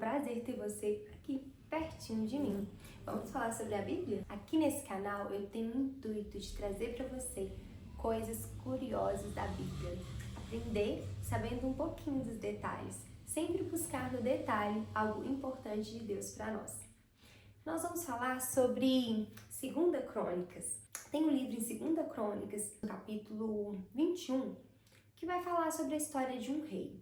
prazer ter você aqui pertinho de mim. Vamos falar sobre a Bíblia? Aqui nesse canal eu tenho o intuito de trazer para você coisas curiosas da Bíblia. Aprender sabendo um pouquinho dos detalhes, sempre buscar no detalhe algo importante de Deus para nós. Nós vamos falar sobre 2 Crônicas. Tem um livro em 2 Crônicas, no capítulo 21, que vai falar sobre a história de um rei.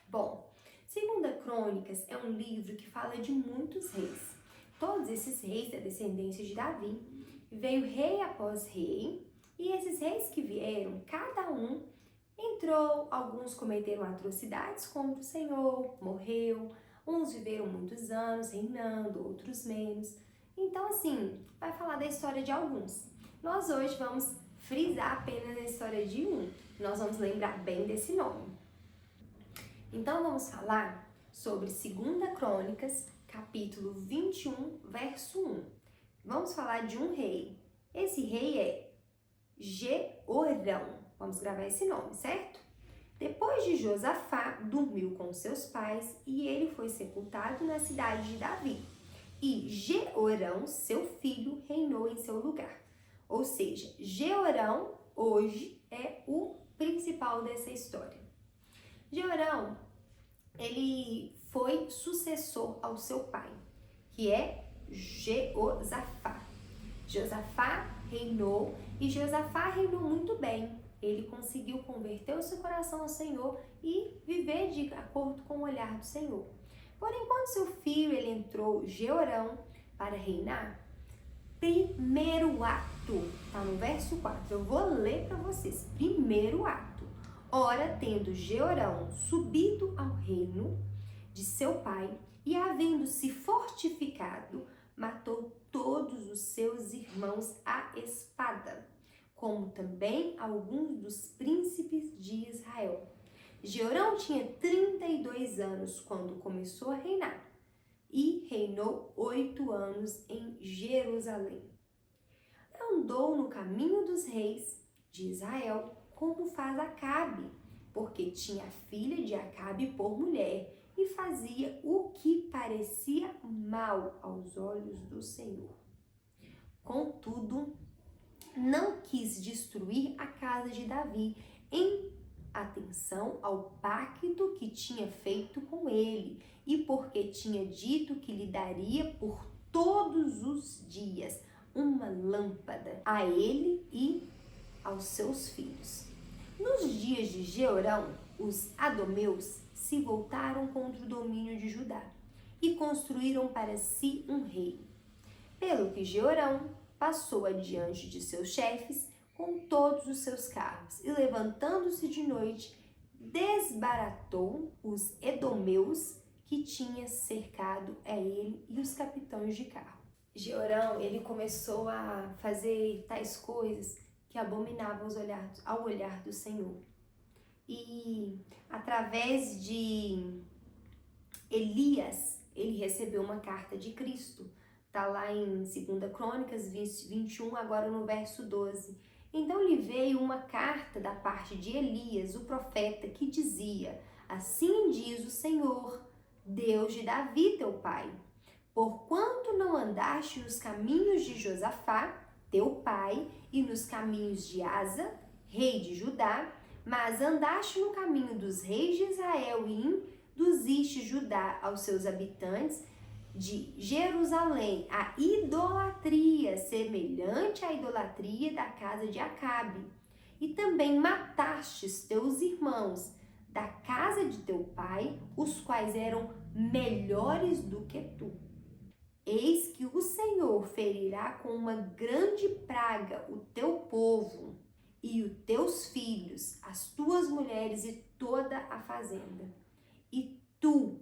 Bom, 2 Crônicas é um livro que fala de muitos reis. Todos esses reis da descendência de Davi, veio rei após rei, e esses reis que vieram, cada um entrou, alguns cometeram atrocidades contra o Senhor, morreu, uns viveram muitos anos reinando, outros menos. Então, assim, vai falar da história de alguns. Nós hoje vamos frisar apenas a história de um. Nós vamos lembrar bem desse nome. Então, vamos falar sobre 2 Crônicas, capítulo 21, verso 1. Vamos falar de um rei. Esse rei é Jeorão. Vamos gravar esse nome, certo? Depois de Josafá, dormiu com seus pais e ele foi sepultado na cidade de Davi. E Jeorão, seu filho, reinou em seu lugar. Ou seja, Jeorão hoje é o principal dessa história. Jeorão, ele foi sucessor ao seu pai, que é Josafá. Josafá reinou e Josafá reinou muito bem. Ele conseguiu converter o seu coração ao Senhor e viver de acordo com o olhar do Senhor. Porém, quando seu filho ele entrou, Jeorão, para reinar, primeiro ato, está no verso 4, eu vou ler para vocês. Primeiro ato. Ora, tendo Jeorão subido ao reino de seu pai e havendo se fortificado, matou todos os seus irmãos à espada, como também alguns dos príncipes de Israel. Jeorão tinha 32 anos quando começou a reinar e reinou 8 anos em Jerusalém. Andou no caminho dos reis de Israel, como faz Acabe, porque tinha a filha de Acabe por mulher e fazia o que parecia mal aos olhos do Senhor. Contudo, não quis destruir a casa de Davi em atenção ao pacto que tinha feito com ele e porque tinha dito que lhe daria por todos os dias uma lâmpada a ele e aos seus filhos. Nos dias de Jeorão, os adomeus se voltaram contra o domínio de Judá e construíram para si um rei. Pelo que Jeorão passou adiante de seus chefes com todos os seus carros e, levantando-se de noite, desbaratou os edomeus que tinha cercado a ele e os capitães de carro. Jeorão, ele começou a fazer tais coisas que abominavam ao olhar do Senhor. E através de Elias, ele recebeu uma carta de Cristo. Está lá em 2 Crônicas 21, agora no verso 12. Então lhe veio uma carta da parte de Elias, o profeta, que dizia: assim diz o Senhor, Deus de Davi teu pai, porquanto não andaste nos caminhos de Josafá, teu pai, e nos caminhos de Asa, rei de Judá, mas andaste no caminho dos reis de Israel e induziste Judá aos seus habitantes de Jerusalém a idolatria semelhante à idolatria da casa de Acabe. E também matastes teus irmãos da casa de teu pai, os quais eram melhores do que tu. Eis que o Senhor ferirá com uma grande praga o teu povo e os teus filhos, as tuas mulheres e toda a fazenda. E tu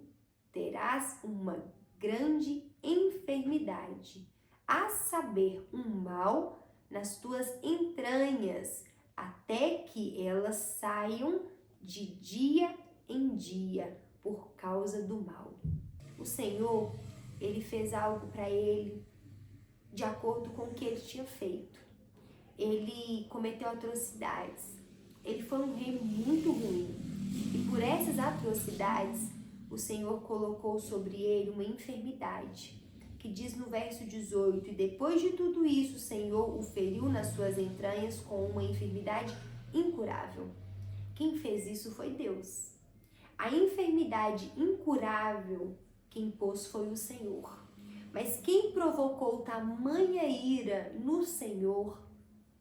terás uma grande enfermidade, a saber, um mal nas tuas entranhas, até que elas saiam de dia em dia por causa do mal. O Senhor, ele fez algo para ele de acordo com o que ele tinha feito. Ele cometeu atrocidades. Ele foi um rei muito ruim. E por essas atrocidades, o Senhor colocou sobre ele uma enfermidade, que diz no verso 18: e depois de tudo isso, o Senhor o feriu nas suas entranhas com uma enfermidade incurável. Quem fez isso foi Deus. A enfermidade incurável quem pôs foi o Senhor. Mas quem provocou tamanha ira no Senhor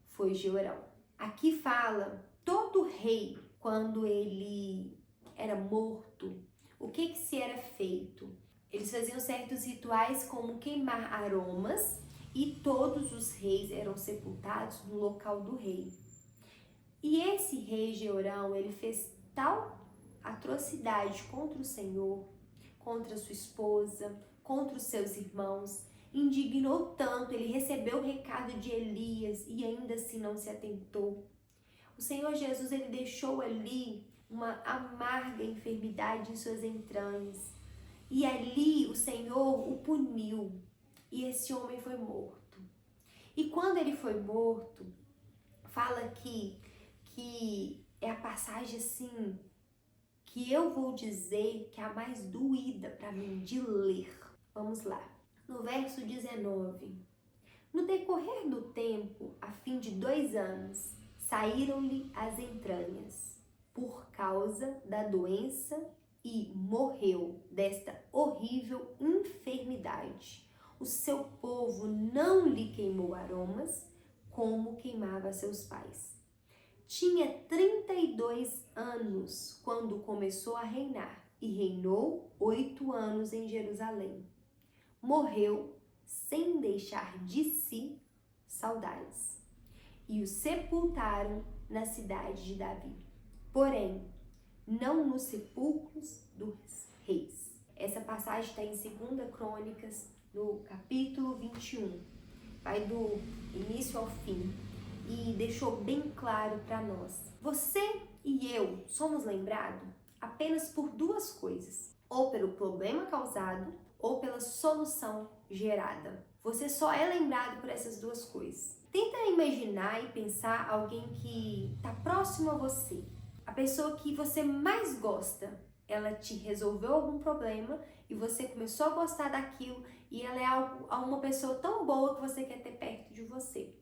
foi Jeorão. Aqui fala, todo rei, quando ele era morto, o que se era feito? Eles faziam certos rituais como queimar aromas e todos os reis eram sepultados no local do rei. E esse rei Jeorão, ele fez tal atrocidade contra o Senhor, contra sua esposa, contra os seus irmãos, indignou tanto, ele recebeu o recado de Elias e ainda assim não se atentou. O Senhor Jesus, ele deixou ali uma amarga enfermidade em suas entranhas. E ali o Senhor o puniu e esse homem foi morto. E quando ele foi morto, fala que é a passagem assim, que eu vou dizer que é a mais doída para mim de ler. Vamos lá. No verso 19. No decorrer do tempo, a fim de 2 anos, saíram-lhe as entranhas por causa da doença e morreu desta horrível enfermidade. O seu povo não lhe queimou aromas como queimava seus pais. Tinha 32 anos quando começou a reinar e reinou 8 anos em Jerusalém. Morreu sem deixar de si saudades e o sepultaram na cidade de Davi. Porém, não nos sepulcros dos reis. Essa passagem está em 2 Crônicas, no capítulo 21. Vai do início ao fim e deixou bem claro para nós. Você e eu somos lembrados apenas por 2 coisas: ou pelo problema causado ou pela solução gerada. Você só é lembrado por essas 2 coisas. Tenta imaginar e pensar alguém que está próximo a você. A pessoa que você mais gosta, ela te resolveu algum problema e você começou a gostar daquilo e ela é uma pessoa tão boa que você quer ter perto de você.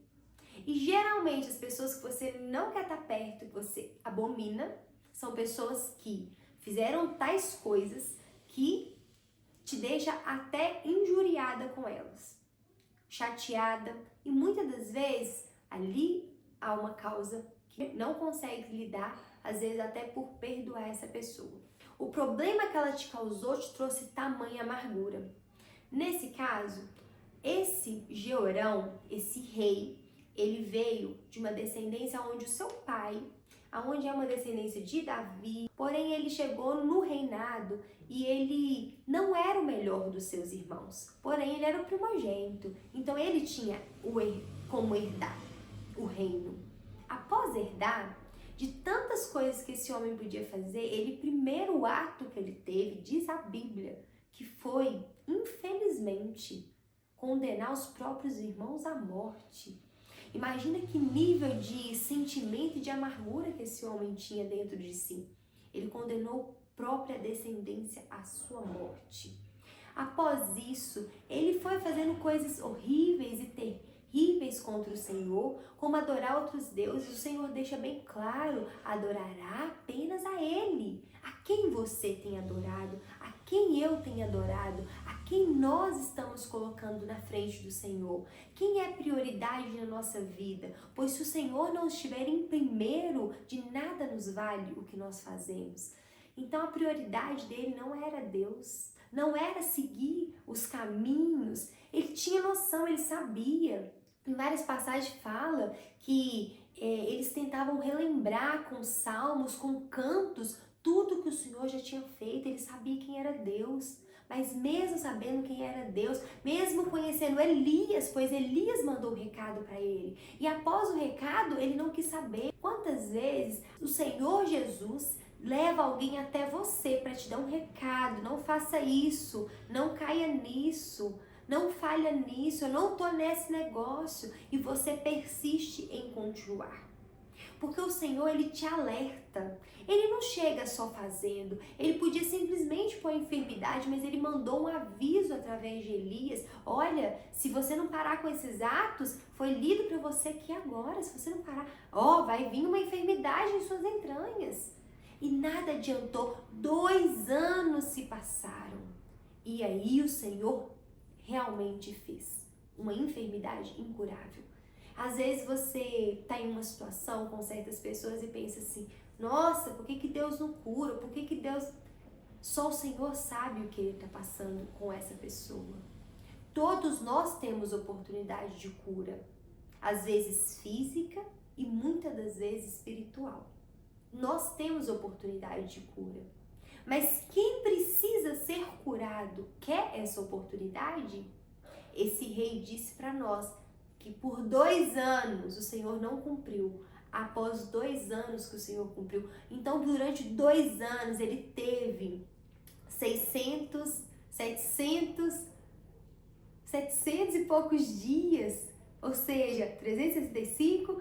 E geralmente as pessoas que você não quer estar perto, que você abomina, são pessoas que fizeram tais coisas que te deixa até injuriada com elas, chateada, e muitas das vezes ali há uma causa que não consegue lidar, às vezes até por perdoar essa pessoa. O problema que ela te causou te trouxe tamanha amargura. Nesse caso, esse Jeorão, esse rei, ele veio de uma descendência onde o seu pai, onde é uma descendência de Davi, porém ele chegou no reinado e ele não era o melhor dos seus irmãos, porém ele era o primogênito, então ele tinha como herdar o reino. Após herdar, de tantas coisas que esse homem podia fazer, primeiro ato que ele teve, diz a Bíblia, que foi, infelizmente, condenar os próprios irmãos à morte. Imagina que nível de sentimento e de amargura que esse homem tinha dentro de si. Ele condenou a própria descendência à sua morte. Após isso, ele foi fazendo coisas horríveis e terríveis contra o Senhor, como adorar outros deuses. O Senhor deixa bem claro: adorará apenas a Ele. A quem você tem adorado, a quem eu tenho adorado, a quem nós estamos colocando na frente do Senhor, quem é prioridade na nossa vida, pois se o Senhor não estiver em primeiro, de nada nos vale o que nós fazemos. Então a prioridade dele não era Deus, não era seguir os caminhos, ele tinha noção, ele sabia. Em várias passagens fala que eles tentavam relembrar com salmos, com cantos, tudo que o Senhor já tinha feito. Ele sabia quem era Deus, mas mesmo sabendo quem era Deus, mesmo conhecendo Elias, pois Elias mandou o recado para ele, e após o recado ele não quis saber. Quantas vezes o Senhor Jesus leva alguém até você para te dar um recado: não faça isso, não caia nisso, não falha nisso, eu não tô nesse negócio, e você persiste em continuar. Porque o Senhor, Ele te alerta. Ele não chega só fazendo. Ele podia simplesmente pôr a enfermidade, mas Ele mandou um aviso através de Elias. Olha, se você não parar com esses atos, foi lido para você aqui agora. Se você não parar, vai vir uma enfermidade em suas entranhas. E nada adiantou. 2 anos se passaram. E aí o Senhor realmente fez uma enfermidade incurável. Às vezes você está em uma situação com certas pessoas e pensa assim, nossa, por que Deus não cura? Por que Deus... Só o Senhor sabe o que Ele está passando com essa pessoa. Todos nós temos oportunidade de cura. Às vezes física e muitas das vezes espiritual. Nós temos oportunidade de cura. Mas quem precisa ser curado quer essa oportunidade? Esse rei disse para nós que por 2 anos o Senhor não cumpriu. Após 2 anos que o Senhor cumpriu. Então, durante 2 anos, ele teve 700 e poucos dias. Ou seja, 365,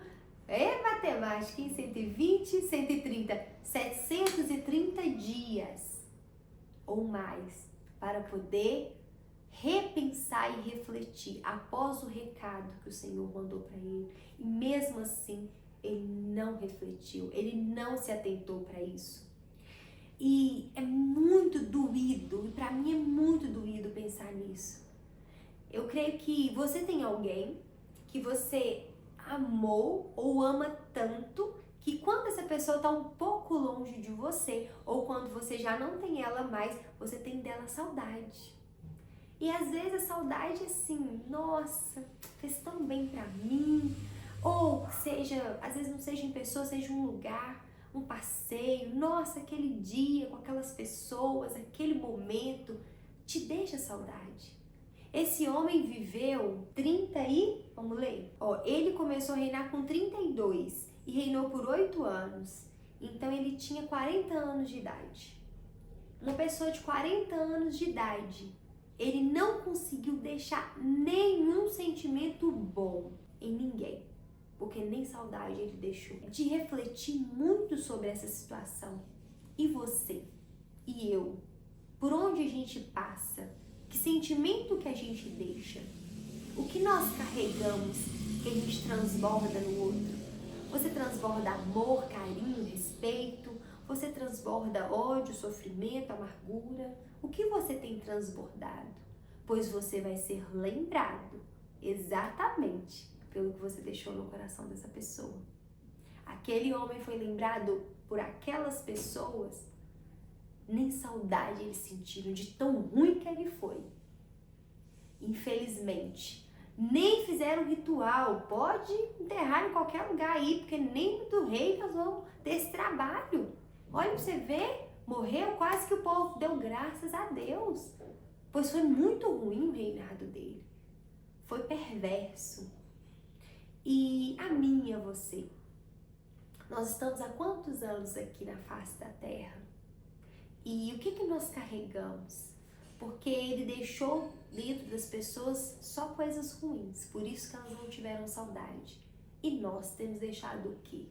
matemática, em 120, 130, 730 dias ou mais para poder repensar e refletir após o recado que o Senhor mandou para ele. E mesmo assim, ele não refletiu, ele não se atentou para isso. E é muito doído, e para mim é muito doído pensar nisso. Eu creio que você tem alguém que você amou ou ama tanto que quando essa pessoa está um pouco longe de você, ou quando você já não tem ela mais, você tem dela saudade. E às vezes a saudade é assim, nossa, fez tão bem pra mim. Ou seja, às vezes não seja em pessoa, seja um lugar, um passeio. Nossa, aquele dia com aquelas pessoas, aquele momento, te deixa saudade. Esse homem viveu 30 e... Vamos ler? Ele começou a reinar com 32 e reinou por 8 anos. Então ele tinha 40 anos de idade. Uma pessoa de 40 anos de idade, ele não conseguiu deixar nenhum sentimento bom em ninguém, porque nem saudade ele deixou. De refletir muito sobre essa situação. E você? E eu? Por onde a gente passa? Que sentimento que a gente deixa? O que nós carregamos que a gente transborda no outro? Você transborda amor, carinho, respeito? Você transborda ódio, sofrimento, amargura? O que você tem transbordado? Pois você vai ser lembrado exatamente pelo que você deixou no coração dessa pessoa. Aquele homem foi lembrado por aquelas pessoas, nem saudade eles sentiram de tão ruim que ele foi. Infelizmente, nem fizeram ritual, pode enterrar em qualquer lugar aí, porque nem do rei nós vamos ter esse trabalho. Olha pra você ver, morreu quase que o povo deu graças a Deus, pois foi muito ruim o reinado dele, foi perverso. E a mim e a você, nós estamos há quantos anos aqui na face da terra? E o que nós carregamos? Porque ele deixou dentro das pessoas só coisas ruins, por isso que elas não tiveram saudade. E nós temos deixado o quê?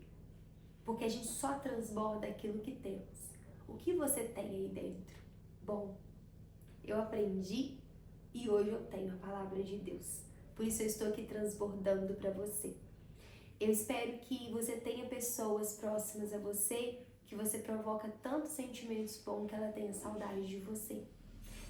Porque a gente só transborda aquilo que temos. O que você tem aí dentro? Bom, eu aprendi e hoje eu tenho a palavra de Deus. Por isso eu estou aqui transbordando para você. Eu espero que você tenha pessoas próximas a você, que você provoca tantos sentimentos bons que ela tenha saudade de você.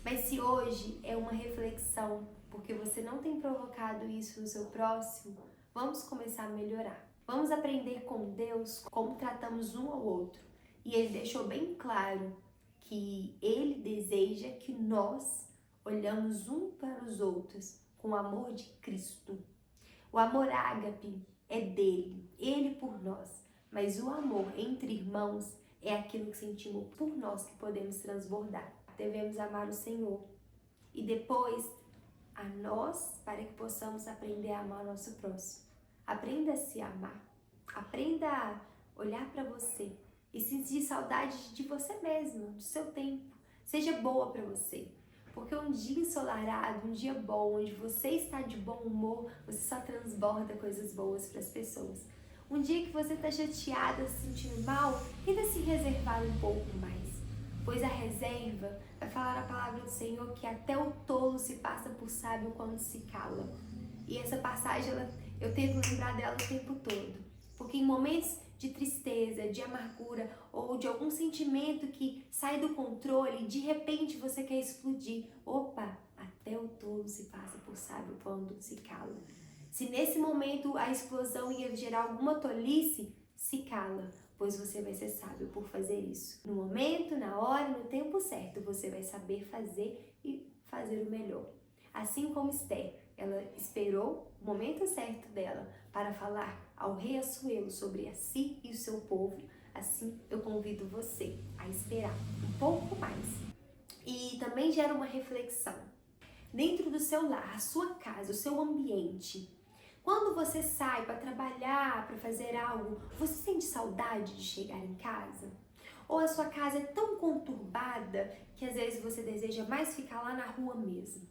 Mas se hoje é uma reflexão, porque você não tem provocado isso no seu próximo, vamos começar a melhorar. Vamos aprender com Deus como tratamos um ao outro. E Ele deixou bem claro que Ele deseja que nós olhamos um para os outros com o amor de Cristo. O amor ágape é dele, Ele por nós. Mas o amor entre irmãos é aquilo que sentimos por nós que podemos transbordar. Devemos amar o Senhor e depois a nós para que possamos aprender a amar o nosso próximo. Aprenda a se amar, aprenda a olhar para você e sentir saudade de você mesmo, do seu tempo. Seja boa para você, porque um dia ensolarado, um dia bom, onde você está de bom humor, você só transborda coisas boas para as pessoas. Um dia que você está chateada, se sentindo mal, tenta se reservar um pouco mais. Pois a reserva vai falar a palavra do Senhor que até o tolo se passa por sábio quando se cala. E essa passagem, eu tento lembrar dela o tempo todo. Porque em momentos de tristeza, de amargura ou de algum sentimento que sai do controle, de repente você quer explodir. Opa, até o tolo se passa por sábio quando se cala. Se nesse momento a explosão ia gerar alguma tolice, se cala, pois você vai ser sábio por fazer isso. No momento, na hora, no tempo certo, você vai saber fazer e fazer o melhor. Assim como Esther, ela esperou o momento certo dela para falar ao rei Assuero sobre a si e o seu povo. Assim, eu convido você a esperar um pouco mais. E também gera uma reflexão. Dentro do seu lar, a sua casa, o seu ambiente, quando você sai para trabalhar, para fazer algo, você sente saudade de chegar em casa? Ou a sua casa é tão conturbada que às vezes você deseja mais ficar lá na rua mesmo?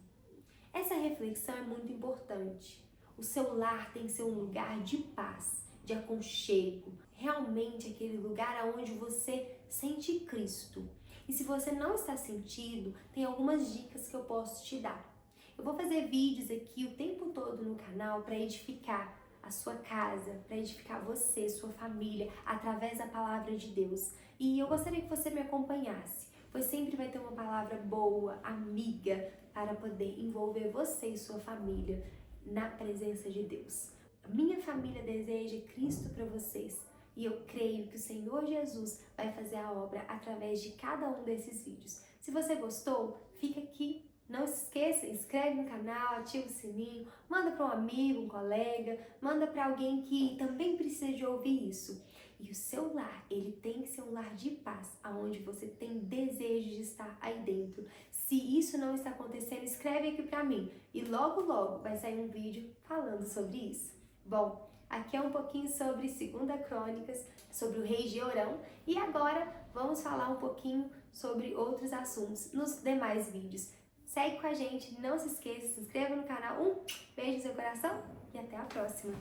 Essa reflexão é muito importante. O seu lar tem que ser um lugar de paz, de aconchego, realmente aquele lugar onde você sente Cristo. E se você não está sentindo, tem algumas dicas que eu posso te dar. Eu vou fazer vídeos aqui o tempo todo no canal para edificar a sua casa, para edificar você, sua família, através da palavra de Deus. E eu gostaria que você me acompanhasse, pois sempre vai ter uma palavra boa, amiga, para poder envolver você e sua família na presença de Deus. A minha família deseja Cristo para vocês e eu creio que o Senhor Jesus vai fazer a obra através de cada um desses vídeos. Se você gostou, fica aqui. Não se esqueça, inscreve no canal, ativa o sininho, manda para um amigo, um colega, manda para alguém que também precisa de ouvir isso. E o seu lar, ele tem que ser um lar de paz, onde você tem desejo de estar aí dentro. Se isso não está acontecendo, escreve aqui para mim e logo logo vai sair um vídeo falando sobre isso. Bom, aqui é um pouquinho sobre 2 Crônicas, sobre o rei Jeorão e agora vamos falar um pouquinho sobre outros assuntos nos demais vídeos. Segue com a gente, não se esqueça, se inscreva no canal, beijo no seu coração e até a próxima!